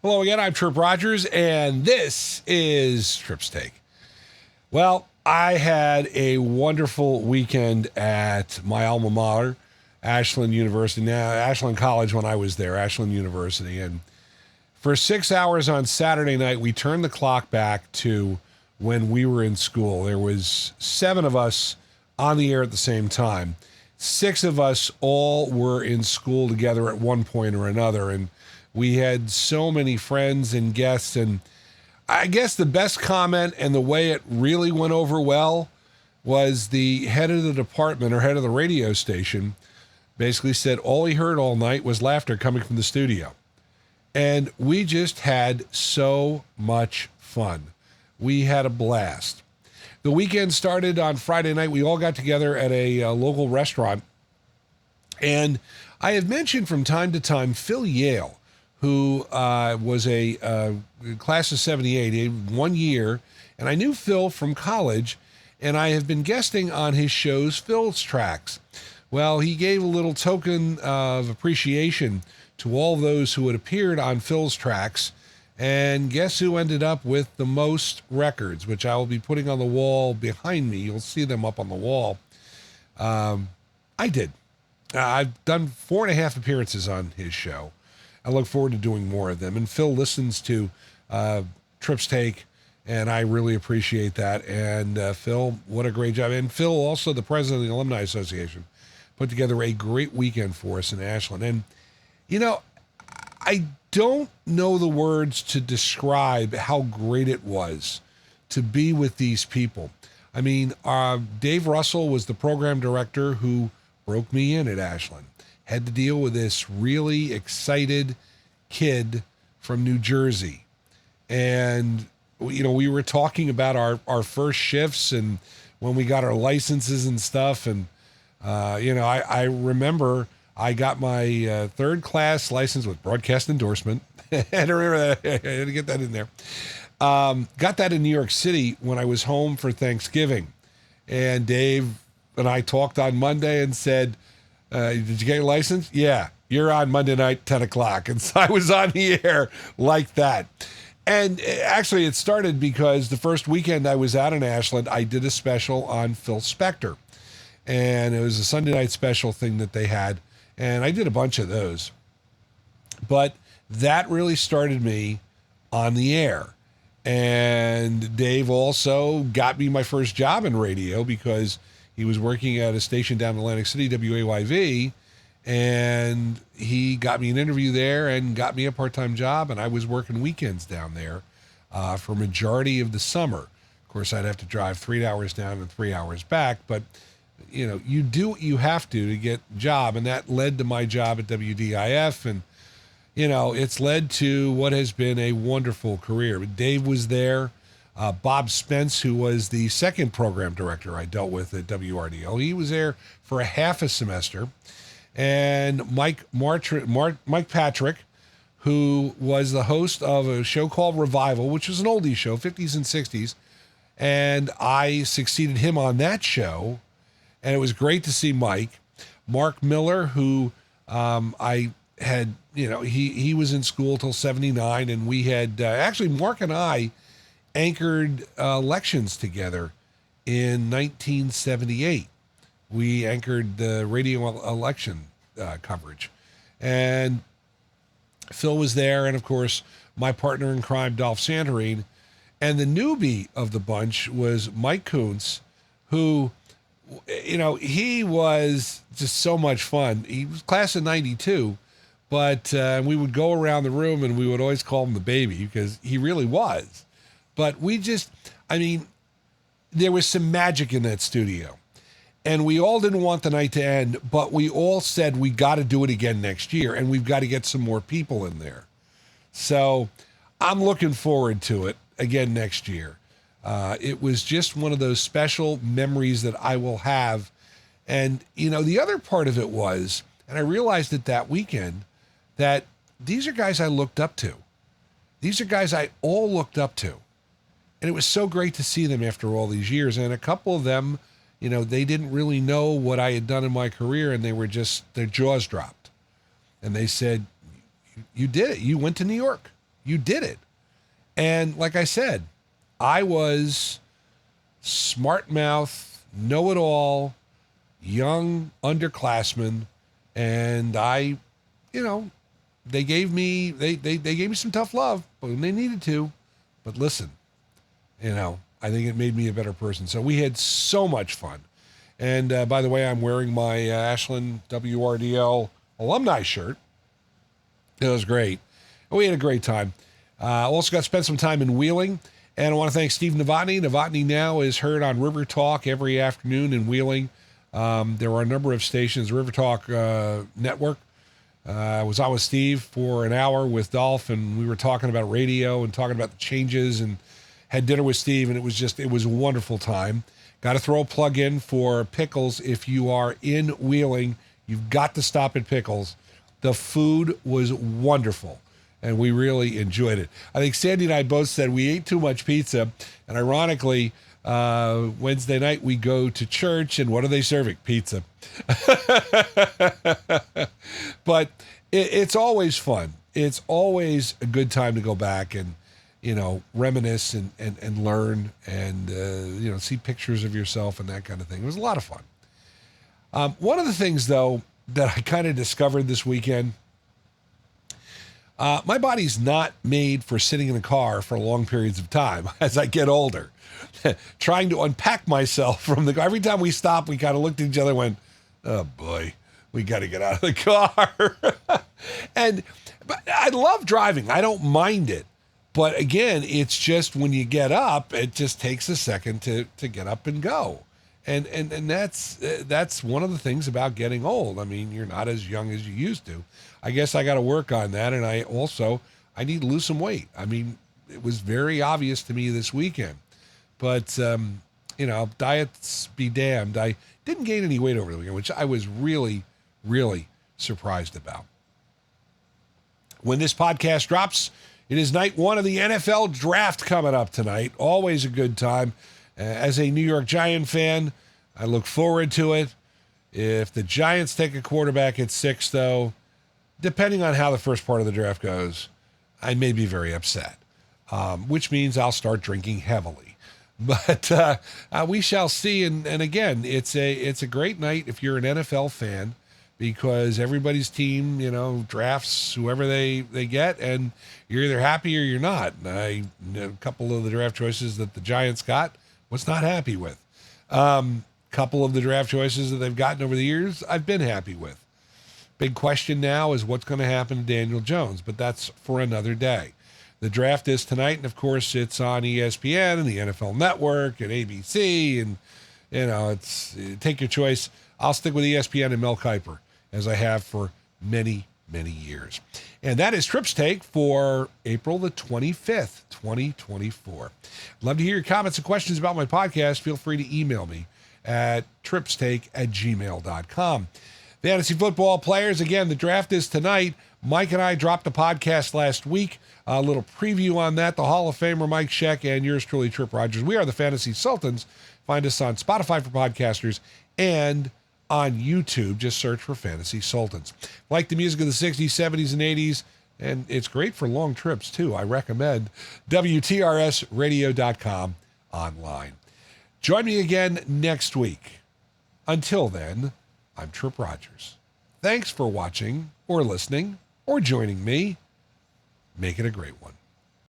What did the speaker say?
Hello again, I'm Tripp Rogers, and this is Tripp's Take. Well, I had a wonderful weekend at my alma mater, Ashland University. Now, Ashland College when I was there, Ashland University. And for 6 hours on Saturday night, we turned the clock back to when we were in school. There was 7 of us on the air at the same time. 6 of us all were in school together at one point or another, and we had so many friends and guests. And I guess the best comment and the way it really went over well was the head of the department or head of the radio station basically said all he heard all night was laughter coming from the studio. And we just had so much fun. We had a blast. The weekend started on Friday night. We all got together at a local restaurant. And I have mentioned from time to time Phil Yale, who was a class of 78, 1 year. And I knew Phil from college, and I have been guesting on his shows, Phil's Tracks. Well, he gave a little token of appreciation to all those who had appeared on Phil's Tracks. And guess who ended up with the most records, which I will be putting on the wall behind me. You'll see them up on the wall. I did. I've done 4.5 appearances on his show. I look forward to doing more of them. And Phil listens to Tripp's Take, and I really appreciate that. And Phil, what a great job. And Phil, also the president of the Alumni Association, put together a great weekend for us in Ashland. And, you know, I don't know the words to describe how great it was to be with these people. I mean, Dave Russell was the program director who broke me in at Ashland. Had to deal with this really excited kid from New Jersey. And, you know, we were talking about our first shifts and when we got our licenses and stuff. And, you know, I remember I got my third class license with broadcast endorsement. I remember that. I had to get that in there. Got that in New York City when I was home for Thanksgiving. And Dave and I talked on Monday and said, did you get your license? Yeah, you're on Monday night, 10 o'clock. And so I was on the air like that. And actually, it started because the first weekend I was out in Ashland, I did a special on Phil Spector. And it was a Sunday night special thing that they had. And I did a bunch of those. But that really started me on the air. And Dave also got me my first job in radio because he was working at a station down in Atlantic City, WAYV, and he got me an interview there and got me a part-time job, and I was working weekends down there for a majority of the summer. Of course, I'd have to drive 3 hours down and 3 hours back, but you know, you do what you have to get a job, and that led to my job at WDIF, and you know, it's led to what has been a wonderful career. Dave was there. Bob Spence, who was the second program director I dealt with at WRDO, he was there for a half a semester. And Mike Patrick, who was the host of a show called Revival, which was an oldie show, 50s and 60s. And I succeeded him on that show. And it was great to see Mike. Mark Miller, who I had, you know, he was in school till 79. And we had, actually, Mark and I anchored elections together in 1978. We anchored the radio election coverage. And Phil was there, and of course, my partner in crime, Dolph Santarine. And the newbie of the bunch was Mike Kuntz, who, you know, he was just so much fun. He was class of 92, but we would go around the room and we would always call him the baby because he really was. But we just, I mean, there was some magic in that studio. And we all didn't want the night to end, but we all said we got to do it again next year, and we've got to get some more people in there. So I'm looking forward to it again next year. It was just one of those special memories that I will have. And, you know, the other part of it was, and I realized it that weekend, that these are guys I looked up to. These are guys I all looked up to. And it was so great to see them after all these years. And a couple of them, you know, they didn't really know what I had done in my career, and they were just, their jaws dropped. And they said, you did it. You went to New York. You did it. And like I said, I was smart mouth, know-it-all, young underclassman, and I, they gave me some tough love when they needed to. But listen, I think it made me a better person. So we had so much fun. And by the way, I'm wearing my Ashland WRDL alumni shirt. It was great. We had a great time. Also got to spend some time in Wheeling. And I want to thank Steve Novotny. Novotny now is heard on River Talk every afternoon in Wheeling. There are a number of stations, River Talk Network. I was on with Steve for an hour with Dolph, and we were talking about radio and talking about the changes, and had dinner with Steve, and it was a wonderful time. Got to throw a plug in for Pickles. If you are in Wheeling, you've got to stop at Pickles. The food was wonderful, and we really enjoyed it. I think Sandy and I both said we ate too much pizza, and ironically, Wednesday night we go to church, and what are they serving? Pizza. But it's always fun. It's always a good time to go back and, reminisce and learn and, see pictures of yourself and that kind of thing. It was a lot of fun. One of the things, though, that I kind of discovered this weekend, my body's not made for sitting in a car for long periods of time as I get older. Trying to unpack myself from the car. Every time we stopped, we kind of looked at each other and went, oh boy, we got to get out of the car. But I love driving. I don't mind it. But again, it's just when you get up, it just takes a second to get up and go. And that's one of the things about getting old. I mean, you're not as young as you used to. I guess I got to work on that. And I need to lose some weight. I mean, it was very obvious to me this weekend. But, diets be damned. I didn't gain any weight over the weekend, which I was really, really surprised about. When this podcast drops, it is night one of the NFL draft coming up tonight. Always a good time. As a New York Giant fan, I look forward to it. If the Giants take a quarterback at 6, though, depending on how the first part of the draft goes, I may be very upset, which means I'll start drinking heavily. But we shall see. And again, it's a great night if you're an NFL fan, because everybody's team, drafts whoever they get, and you're either happy or you're not. A couple of the draft choices that the Giants got, was not happy with. Couple of the draft choices that they've gotten over the years, I've been happy with. Big question now is what's going to happen to Daniel Jones, but that's for another day. The draft is tonight, and of course it's on ESPN and the NFL Network and ABC, and it's take your choice. I'll stick with ESPN and Mel Kiper, as I have for many, many years. And that is Tripp's Take for April the 25th, 2024. Love to hear your comments and questions about my podcast. Feel free to email me at trippstake@gmail.com. Fantasy football players, again, the draft is tonight. Mike and I dropped a podcast last week. A little preview on that. The Hall of Famer Mike Sheck and yours truly, Tripp Rogers. We are the Fantasy Sultans. Find us on Spotify for podcasters and on YouTube. Just search for Fantasy Sultans. Like the music of the 60s, 70s, and 80s, and it's great for long trips, too. I recommend WTRSradio.com online. Join me again next week. Until then, I'm Tripp Rogers. Thanks for watching or listening or joining me. Make it a great one.